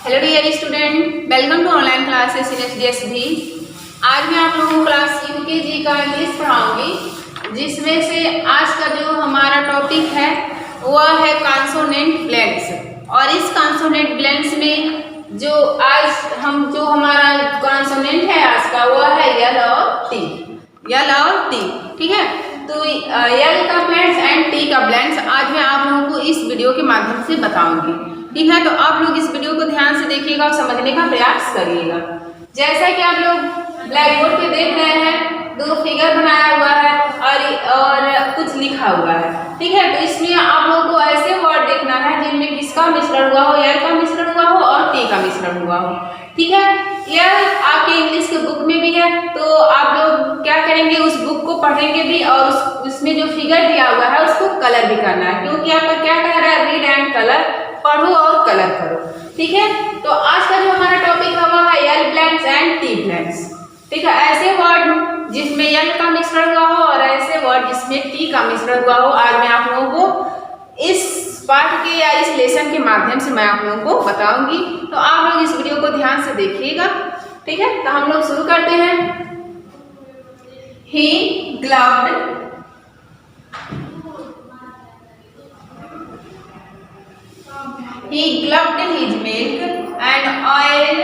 Hello dear student, welcome to online classes in HDSB। आज मैं आप लोगों को क्लास UKG का इंग्लिश पढ़ाऊंगी, जिसमें से आज का जो हमारा टॉपिक है वह है कॉन्सोनेंट ब्लैंक्स। और इस कॉन्सोनेंट ब्लैंक्स में जो हमारा कॉन्सोनेंट है आज का वह है यल और टी। ठीक है। तो यल का ब्लैंक्स एंड टी का ब्लैंक्स आज मैं आप लोगों को इस वीडियो के माध्यम से बताऊंगी। ठीक है, तो आप लोग इस वीडियो को ध्यान से देखिएगा और समझने का प्रयास करिएगा। जैसा कि आप लोग ब्लैक बोर्ड पे देख रहे हैं, दो फिगर बनाया हुआ है और कुछ लिखा हुआ है। ठीक है, तो इसमें आप लोगों को ऐसे वर्ड देखना है जिनमें किसका मिश्रण हुआ हो, यल का मिश्रण हुआ हो और टी का मिश्रण हुआ हो। ठीक है, यह आपके इंग्लिश के बुक में भी है, तो आप लोग क्या करेंगे, उस बुक को पढ़ेंगे भी और उसमें जो फिगर दिया हुआ है उसको कलर भी करना है, क्योंकि आपका क्या कह रहा है, रीड एंड कलर, पढ़ो और कलर करो। ठीक है, तो आज का जो हमारा टॉपिक है वह है यल ब्लैंक्स एंड टी ब्लैंक्स। ठीक है, ऐसे वर्ड जिसमें यल का मिश्रण हुआ हो और ऐसे वर्ड जिसमें टी का मिश्रण हुआ हो, आज मैं आप लोगों को इस पाठ के या इस लेसन के माध्यम से मैं आप लोगों को बताऊंगी। तो आप लोग इस वीडियो को ध्यान से देखिएगा। ठीक है, तो हम लोग शुरू करते हैं। He gloved his milk and oiled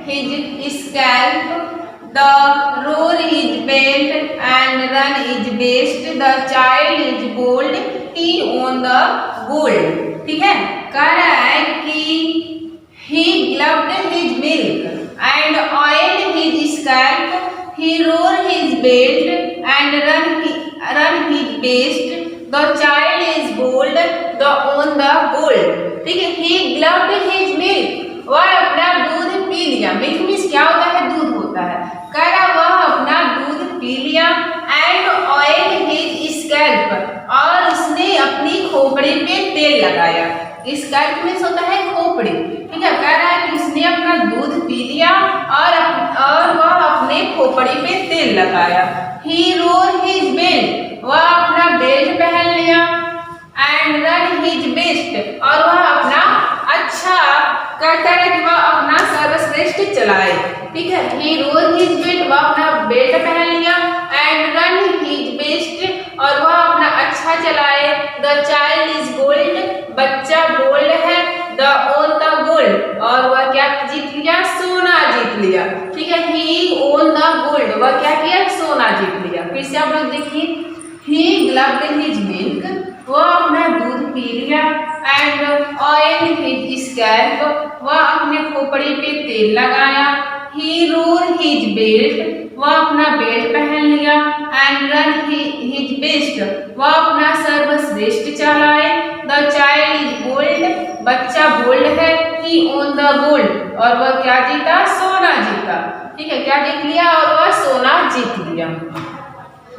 his scalp. The roar is belt and run is best. The child is bold, he on the gold. ठीक है, कह रहा है कि he gloved his milk and oiled his scalp. He roar his belt and run his best. The child is bold, the on the gold. ठीक है, he gloved his milk, वह अपना दूध पी लिया। मिल्क मीन्स क्या होता है, दूध होता है। कह रहा वह अपना दूध पी लिया एंड ऑयल हिज स्कैल्प, और उसने अपनी खोपड़ी पे तेल लगाया। स्कैल्प मीन्स होता है खोपड़ी। ठीक है, कह रहा है कि उसने अपना दूध पी लिया और वह अपने खोपड़ी पे तेल लगाया। ही रोर हिज बेल्ट, वह अपना बेल्ट पहन लिया एंड रन हिज बेस्ट, और वह अपना अच्छा कहता है कि वह अपना सर्वश्रेष्ठ चलाए। ठीक है, ही रोर हिज बेल्ट, वह अपना बेल्ट पहन लिया एंड रन हिज बेस्ट, और वह अपना अच्छा चलाए। द चाइल्ड इज गोल्ड, बच्चा गोल्ड है। द ओन द गोल्ड, और वह क्या जीत लिया, सोना जीत लिया। ठीक है, ही ओन द गोल्ड, वह क्या किया, सोना जीत लिया। फिर से आप लोग देखिए, ही ग्लव्ड हिज मिल्क, वह अपना दूध पी लिया एंड ऑयल हिज स्कैल्प, वह अपने खोपड़ी पे तेल लगाया। ही रोर हिज बेल्ट, वह अपना बेल्ट पहन लिया एंड रन हिज बेस्ट, वह अपना सर्वश्रेष्ठ चलाए। द चाइल्ड इज बोल्ड, बच्चा बोल्ड है। ही ओन द गोल्ड, और वह क्या जीता, सोना जीता। ठीक है, क्या जीत लिया, और वह सोना जीत लिया।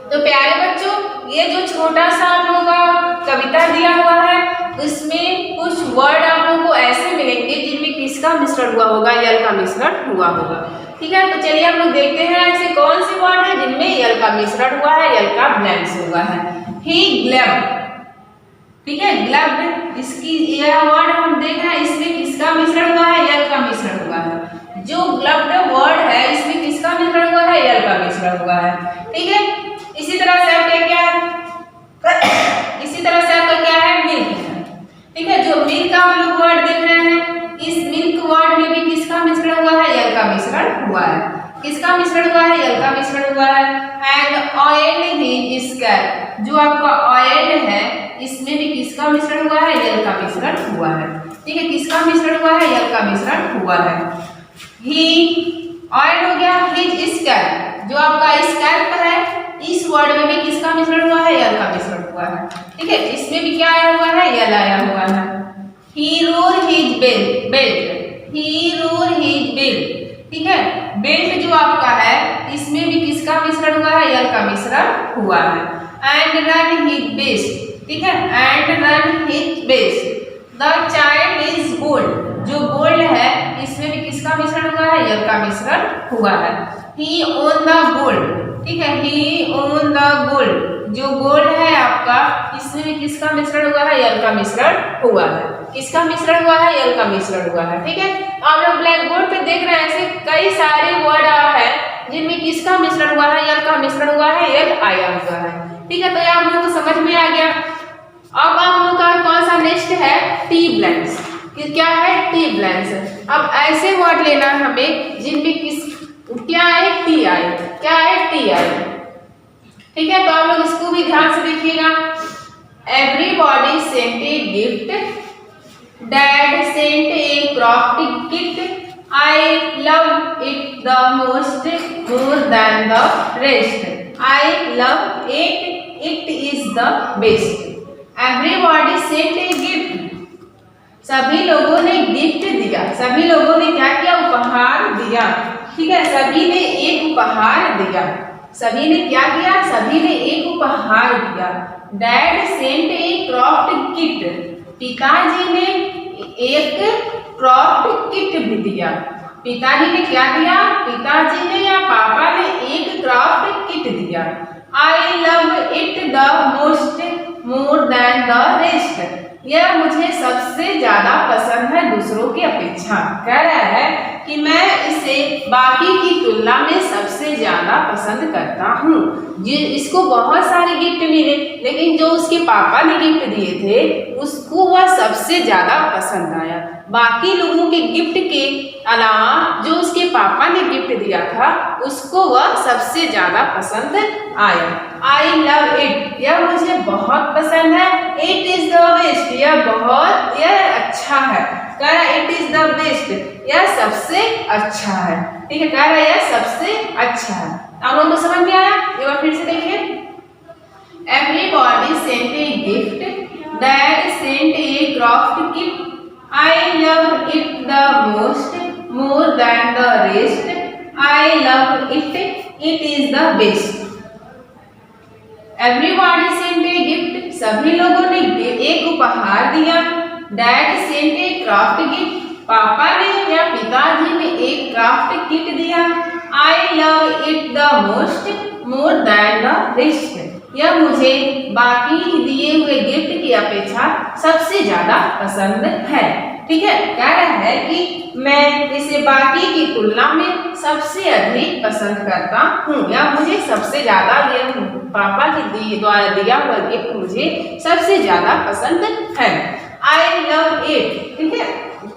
तो प्यारे बच्चों, ये जो छोटा सा आप लोगों का कविता दिया हुआ है, इसमें कुछ वर्ड आप लोगों को ऐसे मिलेंगे जिनमें किसका मिश्रण हुआ होगा, यल का मिश्रण हुआ होगा। ठीक है, तो चलिए हम लोग देखते हैं ऐसे कौन से वर्ड है जिनमें यल का मिश्रण हुआ है, यल का ब्लैंक्स हुआ है। ही ग्लव्ड, ठीक है, ग्लव्ड, इसकी यह वर्ड हम देख रहे हैं, इसमें किसका मिश्रण हुआ है, यल का मिश्रण हुआ है। जो ग्लव्ड वर्ड है इसमें किसका मिश्रण हुआ है, यल का मिश्रण हुआ है। ठीक है, इसी तरह से आपका क्या है, मिल्क है। ठीक है, जो मिल्क का हम लोग वर्ड देख रहे हैं, इस मिल्क वर्ड में भी किसका मिश्रण हुआ है, यल का मिश्रण हुआ है। किसका मिश्रण हुआ है, यल का मिश्रण हुआ है। एंड ऑयल हिज स्कैल्प, जो आपका ऑयल है इसमें भी किसका मिश्रण हुआ है, यल का मिश्रण हुआ है। ठीक है, किसका मिश्रण हुआ है, यल का मिश्रण हुआ है। ही ऑयल हो गया, हिज स्कैल्प, जो आपका स्कैल्प है इस वर्ड में भी किसका मिश्रण हुआ है, यल का मिश्रण हुआ है। ठीक है, इसमें भी क्या आया हुआ है, यल आया हुआ है। ही रोर हिज बेल्ट, ही रोर हिज बेल्ट। ठीक है, बेल्ट जो आपका है इसमें भी किसका मिश्रण हुआ है, यल का मिश्रण हुआ है। एंड रन हिज बेस्ट, ठीक है, and run his best. The child is bold, जो बोल्ड है इसमें भी किसका मिश्रण हुआ है, यल का मिश्रण हुआ है। ही ओन द गोल्ड, ठीक है, ही ओन द गोल्ड, जो गोल्ड है आपका, इसमें भी किसका मिश्रण हुआ है? यल का मिश्रण हुआ है। किसका मिश्रण हुआ है? यल का मिश्रण हुआ है। ठीक है, आप लोग ब्लैक बोर्ड पे देख रहे हैं ऐसे कई सारे वर्ड है जिनमें किसका मिश्रण हुआ है? यल का मिश्रण हुआ है, यल आया हुआ है। ठीक है, तो ये आप लोगों को समझ में आ गया। अब आप लोगों का कौन सा नेक्स्ट है? T blanks. क्या है? T blanks. अब ऐसे वर्ड लेना है हमें जिनमें किस क्या है? T I. क्या है? T I. ठीक है, तो आप लोग इसको भी ध्यान से देखिएगा। Everybody sent a gift, dad sent a craft kit, I love it the most more than the rest, I love it, it is the best. Everybody sent a gift, सभी लोगों ने गिफ्ट दिया। सभी लोगों ने क्या किया? उपहार दिया। ठीक है, सभी ने एक उपहार दिया। सभी ने क्या किया? सभी ने एक उपहार दिया। Dad sent a craft kit, पिताजी ने एक क्राफ्ट किट भी दिया। पिताजी ने क्या दिया? पिताजी ने या पापा ने एक क्राफ्ट किट दिया। I love it the most more than the rest, यह मुझे सबसे ज्यादा पसंद है दूसरों की अपेक्षा। कह रहा है कि मैं इसे बाकी की तुलना में सबसे ज्यादा पसंद करता हूँ। इसको बहुत सारे गिफ्ट मिले, लेकिन जो उसके पापा ने गिफ्ट दिए थे उसको वह सबसे ज्यादा पसंद आया। बाकी लोगों के गिफ्ट के अलावा जो उसके पापा ने गिफ्ट दिया था उसको वह सबसे ज्यादा पसंद आया। आई लव इट, यह मुझे बहुत पसंद है। इट इज द बेस्ट, यह अच्छा है। कह रहा है इट इज द बेस्ट, यह सबसे अच्छा है। ठीक है, कह रहा है यह सबसे अच्छा है। आप लोगों को समझ में आया? एक बार फिर से देखिए। Everybody sent a gift, dad sent a craft kit, I love it the most more than the rest, I love it, it is the best. Everybody sent a gift, सभी लोगों ने एक उपहार दिया। Dad sent a craft kit, पापा ने या पिताजी ने एक क्राफ्ट किट दिया। I love it the most more than the rest, यह मुझे बाकी दिए हुए गिफ्ट की अपेक्षा सबसे ज्यादा पसंद है। ठीक है, कह रहा है कि मैं इसे बाकी की तुलना में सबसे अधिक पसंद करता हूँ, या मुझे सबसे ज्यादा यह पापा के द्वारा दिया हुआ गिफ्ट मुझे सबसे ज्यादा पसंद है। आई लव इट, ठीक है,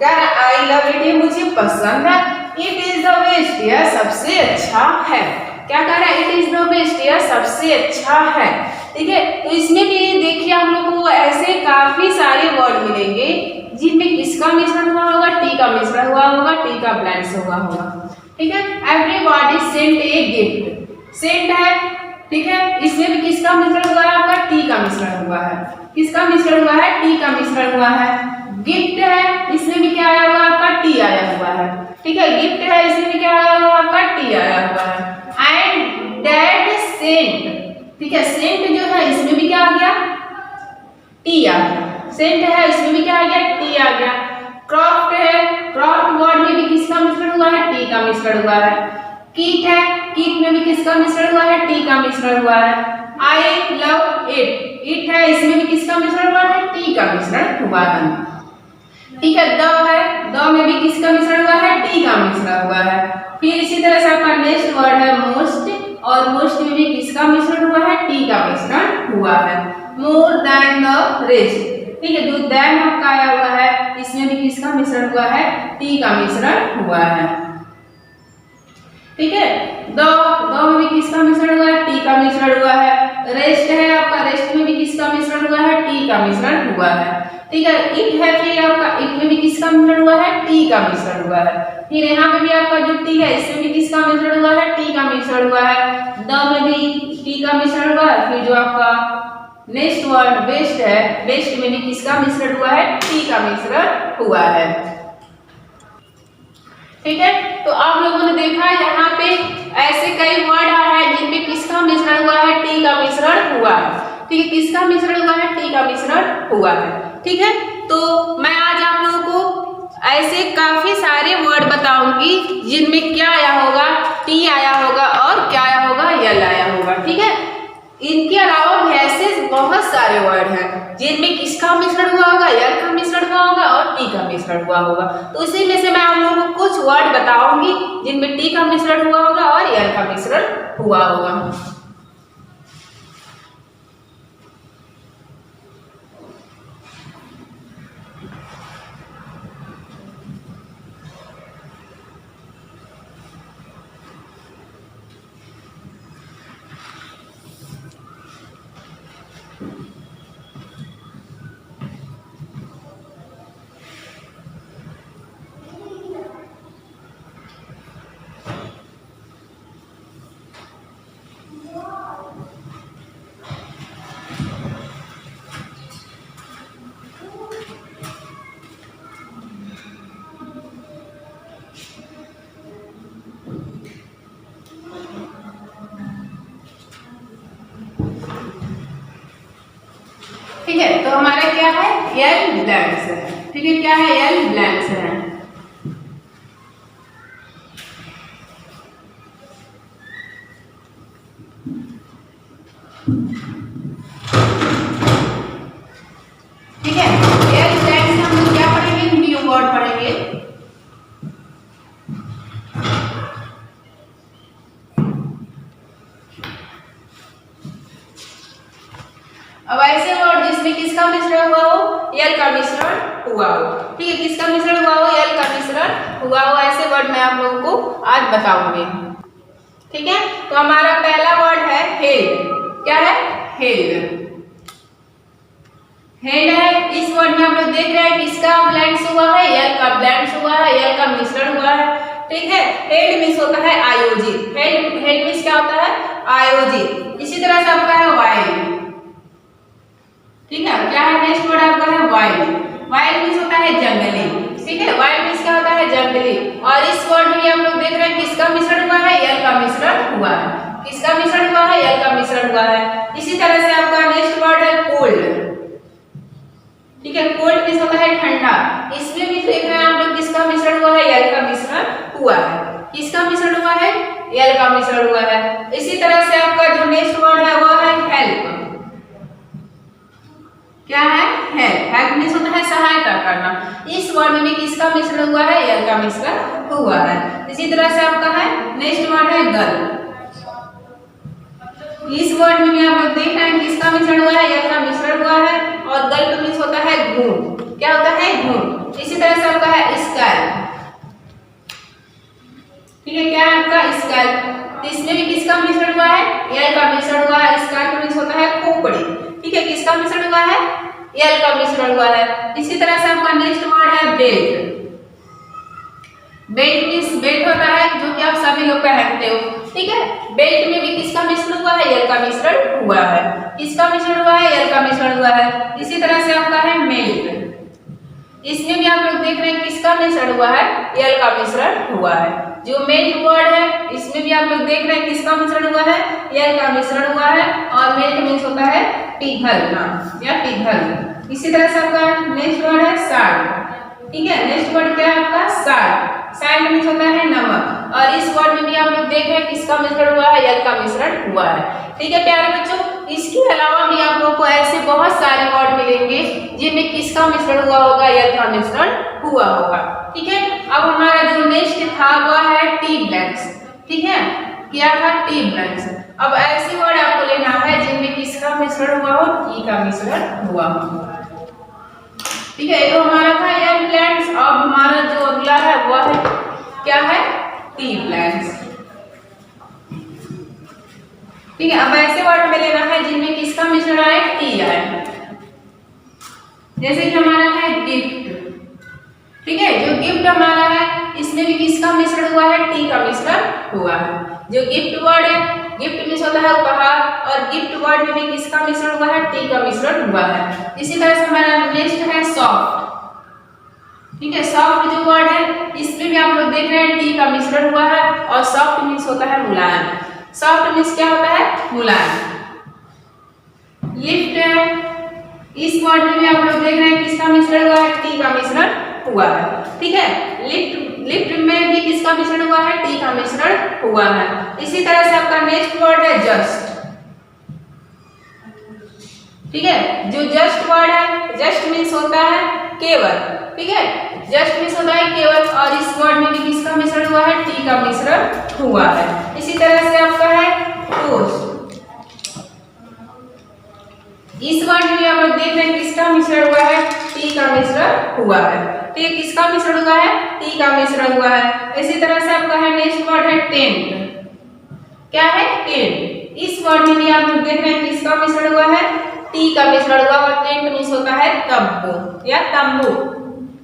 कह रहा आई लव इट, ये मुझे पसंद है। इट इज द बेस्ट, यह सबसे अच्छा है। क्या कह रहा है? इट इज द बेस्ट, यह सबसे अच्छा है। ठीक है, तो इसमें भी देखिए हम लोग को ऐसे काफी सारे वर्ड मिलेंगे जिनमें किसका मिश्रण हुआ होगा? टी का मिश्रण हुआ होगा, टी का ब्लैंक्स हुआ होगा। ठीक है, everybody sent a gift, sent है। ठीक है, इसमें भी किसका मिश्रण हुआ है? आपका टी का मिश्रण हुआ है। किसका मिश्रण हुआ है? टी का मिश्रण हुआ है। गिफ्ट है, इसमें भी क्या आया हुआ? आपका टी आया हुआ है। ठीक है, गिफ्ट है, इसमें भी क्या आया हुआ? आपका टी आया हुआ है। एंड डैड सेंट, ठीक है, सेंट जो है इसमें भी क्या आ गया? टी आ गया। सेंट है, इसमें भी क्या आ गया? टी आ गया। क्राफ्ट है, क्राफ्ट वर्ड में भी किसका मिश्रण हुआ है? टी का मिश्रण हुआ है। किट है, किट में भी किसका मिश्रण हुआ है? टी का मिश्रण हुआ है। आई लव इट, इट है, इसमें भी किसका मिश्रण हुआ है? टी का मिश्रण हुआ है। ठीक है, द है, द में भी किसका मिश्रण हुआ है? टी का मिश्रण हुआ है। फिर इसी तरह से आपका नेक्स्ट वर्ड है मोस्ट, और मोस्ट में भी किसका मिश्रण हुआ है? टी का मिश्रण हुआ है। मोर देन द रेस्ट, ठीक है, जो देन आपका आया हुआ है इसमें भी किसका मिश्रण हुआ है? टी का मिश्रण हुआ है। ठीक है, द में भी किसका मिश्रण हुआ है? टी का मिश्रण हुआ है। रेस्ट है आपका, रेस्ट में भी किसका मिश्रण हुआ है? टी का मिश्रण हुआ है। ठीक है, इट है, फिर आपका इट में भी किसका मिश्रण हुआ है? टी का मिश्रण हुआ है। फिर यहाँ पे भी आपका जो टी है इसमें भी किसका मिश्रण हुआ है? टी का मिश्रण हुआ है। द में भी टी का मिश्रण हुआ है। फिर जो आपका नेक्स्ट वर्ड बेस्ट है, बेस्ट में भी किसका मिश्रण हुआ है? टी का मिश्रण हुआ है। ठीक है, तो आप लोगों ने देखा यहाँ पे ऐसे कई वर्ड है जिनमें किसका मिश्रण हुआ है? टी का मिश्रण हुआ है। ठीक है, किसका मिश्रण हुआ है? टी का मिश्रण हुआ है। ठीक है, तो मैं आज आप लोगों को ऐसे काफी सारे वर्ड बताऊंगी जिनमें क्या आया होगा, टी आया होगा और क्या आया होगा, यल आया होगा। ठीक है, इनके अलावा भी ऐसे बहुत सारे वर्ड हैं जिनमें किसका मिश्रण हुआ होगा, यल का मिश्रण हुआ होगा और टी का मिश्रण हुआ होगा। तो इसी में से मैं आप लोगों को कुछ वर्ड बताऊंगी जिनमें टी का मिश्रण हुआ होगा और यल का मिश्रण हुआ होगा। ठीक है, तो हमारा क्या है, यल ब्लैंक्स है। ठीक है, क्या है, यल ब्लैंक्स है। ठीक है, यल ब्लैंक्स में हम लोग क्या पढ़ेंगे, न्यू वर्ड पढ़ेंगे। अब ऐसे वर्ड जिसमें किसका मिश्रण हुआ हो, यल का मिश्रण हुआ हो। ठीक है, किसका मिश्रण हुआ हो, यल का मिश्रण हुआ हो, ऐसे वर्ड मैं आप लोगों को आज बताऊंगी। ठीक है, तो हमारा पहला वर्ड है हेल्ड। क्या है, हेल्ड। हेल्ड है, इस वर्ड में हम लोग देख रहे हैं किसका ब्लैंक्स हुआ है, यल का ब्लैंक्स हुआ है, यल का मिश्रण हुआ है। ठीक है, हेल्ड मीन्स होता है आयोजित। हेल्ड मीन्स क्या होता है, आयोजित। इसी तरह से आपका है वाइल्ड। ठीक है, क्या है, नेक्स्ट वर्ड आपका है वाइल्ड। वाइल्ड मीन्स होता है जंगली। ठीक है, वाइल्ड मीन्स क्या होता है, जंगली। और इस वर्ड में हम लोग देख रहे हैं किसका मिश्रण हुआ है, यल का मिश्रण हुआ है। किसका मिश्रण हुआ है, यल का मिश्रण हुआ है। इसी तरह से आपका नेक्स्ट वर्ड है कोल्ड। ठीक है, कोल्ड मीन्स होता है ठंडा। इसमें भी देख रहे हैं आप लोग किसका मिश्रण हुआ है, यल का मिश्रण हुआ है। किसका मिश्रण हुआ है, यल का मिश्रण हुआ है। इसी तरह से आपका जो नेक्स्ट वर्ड है वो है हेल्प। क्या है, हेल्प। हेल्प मीन्स होता है सहायता करना। इस वर्ड में किसका मिश्रण हुआ है, यल का मिश्रण हुआ है। इसी तरह से आपका है नेक्स्ट वर्ड है गर्ल। इस वर्ड में भी आप लोग देख रहे हैं किसका मिश्रण हुआ है, यल का मिश्रण हुआ है। और गल्प मीन्स होता है घूम। क्या होता है, घूम। इसी तरह से आपका है स्कैल्प। ठीक है, क्या है आपका स्कैल्प। इसमें भी किसका मिश्रण हुआ है, यल का मिश्रण हुआ है। स्कैल्प मीन्स होता है खोपड़ी। ठीक है, किसका मिश्रण हुआ है, यल का मिश्रण हुआ है। इसी तरह से आपका नेक्स्ट वर्ड है बेल्ट। बेल्ट मीन्स बेल्ट होता है जो कि आप सभी लोग पहनते हो। ठीक है, बेल्ट में भी किसका मिश्रण हुआ है, यल का मिश्रण हुआ है। किसका मिश्रण हुआ है, यल का मिश्रण हुआ है। इसी तरह से आपका है मेल्ट। इसमें भी आप लोग देख रहे हैं किसका मिश्रण हुआ है, यल का मिश्रण हुआ है। जो मेल्ट वर्ड है इसमें भी आप लोग देख रहे हैं किसका मिश्रण हुआ है, यल का मिश्रण हुआ है। और मेल्ट मीन्स होता है पिघलना या पिघल। इसी तरह से आपका नेक्स्ट वर्ड है साल्ट। ठीक है, नेक्स्ट वर्ड क्या है आपका, साल्ट। साल्ट मीन्स होता है नमक। और इस वर्ड में भी आप लोग देख रहे हैं किसका मिश्रण हुआ है, यल का मिश्रण हुआ है। ठीक है प्यारे बच्चों, इसके अलावा भी आप लोगों को ऐसे बहुत सारे वर्ड मिलेंगे जिनमें किसका मिश्रण हुआ होगा, यल का मिश्रण हुआ होगा। ठीक है, अब हमारा जो नेक्स्ट था वह है टी ब्लैंक्स। ठीक है, क्या था, टी ब्लैंक्स। अब ऐसे वर्ड आपको लेना है जिनमें किसका मिश्रण हुआ हो, टी का मिश्रण हुआ हो। ठीक है, तो हमारा था यल ब्लैंक्स। अब हमारा जो अगला है वह है क्या है, टी ब्लैंक्स। ठीक है, अब ऐसे वर्ड में लेना है जिनमें किसका मिश्रण आए, टी आए। जैसे कि हमारा है गिफ्ट। ठीक है, जो गिफ्ट हमारा है इसमें भी किसका मिश्रण हुआ है, टी का मिश्रण हुआ है। जो गिफ्ट वर्ड है, गिफ्ट मीन्स होता है उपहार। और गिफ्ट वर्ड में भी किसका मिश्रण हुआ है, टी का मिश्रण हुआ है। इसी तरह से हमारा नेक्स्ट है सॉफ्ट। ठीक है, सॉफ्ट जो वर्ड है इसमें भी आप लोग देख रहे हैं टी का मिश्रण हुआ है। और सॉफ्ट मीन्स होता है मुलायम। सॉफ्ट मीन्स क्या होता है, मुलायम। लिफ्ट है, इस वर्ड में भी आप लोग देख रहे हैं किसका मिश्रण हुआ है, टी का मिश्रण हुआ है। ठीक है, लिफ्ट लिफ्ट में भी किसका मिश्रण हुआ है? टी का मिश्रण हुआ है। इसी तरह से आपका नेक्स्ट वर्ड है जस्ट। ठीक है, जो जस्ट वर्ड है, जस्ट मीन्स होता है केवल। ठीक है, जस्ट मीन्स होता है केवल, और इस वर्ड में भी किसका मिश्रण हुआ है? टी का मिश्रण हुआ है। इसी तरह से आपका है टोस्ट। इस वर्ड में आप लोग देख रहे हैं किसका मिश्रण हुआ है? टी का मिश्रण हुआ है। तो ये किसका मिश्रण हुआ है? टी का मिश्रण हुआ है। इसी तरह से आपका है नेक्स्ट वर्ड है टेंट। क्या है? टेंट। इस वर्ड में भी आप लोग देख रहे हैं किसका मिश्रण हुआ है? टी का मिश्रण हुआ, और टेंट मीन्स होता है तंबू या तंबू।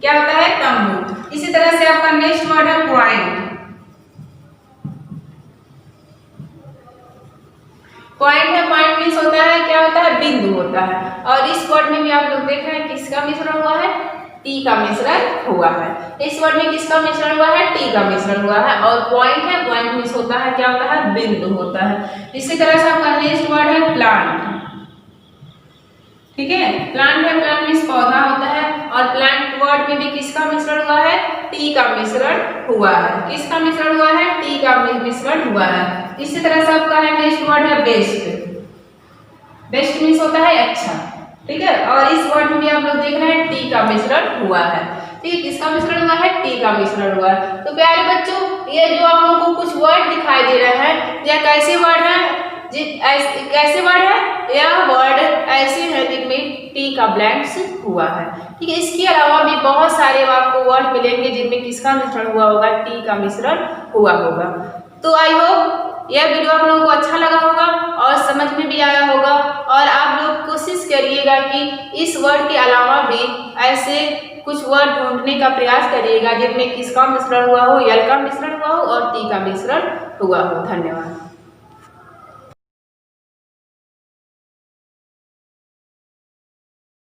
क्या होता है? तंबू। इसी तरह से आपका नेक्स्ट वर्ड है पॉइंट। पॉइंट है, पॉइंट मीन्स होता है, क्या होता है? बिंदु होता है। और इस वर्ड में भी आप लोग देख रहे हैं किसका मिश्रण हुआ है? टी का मिश्रण हुआ है। इस वर्ड में किसका मिश्रण हुआ है? टी का मिश्रण हुआ है। और पॉइंट है, पॉइंट मीन्स होता है, क्या होता है? बिंदु होता है। इसी तरह से आपका नेक्स्ट वर्ड है प्लांट। ठीक है, प्लांट है, प्लांट मीन्स पौधा होता है। और प्लांट वर्ड में भी किसका मिश्रण हुआ है? टी का मिश्रण हुआ है। किसका मिश्रण हुआ है? टी का मिश्रण हुआ है। इसी तरह से आपका है नेक्स्ट वर्ड है बेस्ट। बेस्ट मीन्स होता है अच्छा। ठीक है, और इस वर्ड में भी आप लोग देख रहे हैं टी का मिश्रण हुआ है। ठीक है, किसका मिश्रण हुआ है? टी का मिश्रण हुआ है। तो प्यारे बच्चों, ये जो आप लोगों को कुछ वर्ड दिखाई दे रहे हैं, या कैसे वर्ड है? कैसे वर्ड है? यह वर्ड ऐसे है जिनमें टी का ब्लैंक्स हुआ है। ठीक है, इसके अलावा भी बहुत सारे आपको वर्ड मिलेंगे जिनमें किसका मिश्रण हुआ होगा? टी का मिश्रण हुआ होगा। तो आई होप यह वीडियो आप लोगों को अच्छा लगा होगा और समझ में भी आया होगा। और आप लोग कोशिश करिएगा कि इस वर्ड के अलावा भी ऐसे कुछ वर्ड ढूंढने का प्रयास करिएगा जिनमें किसका मिश्रण हुआ हो? यल का मिश्रण हुआ हो और टी का मिश्रण हुआ हो। धन्यवाद।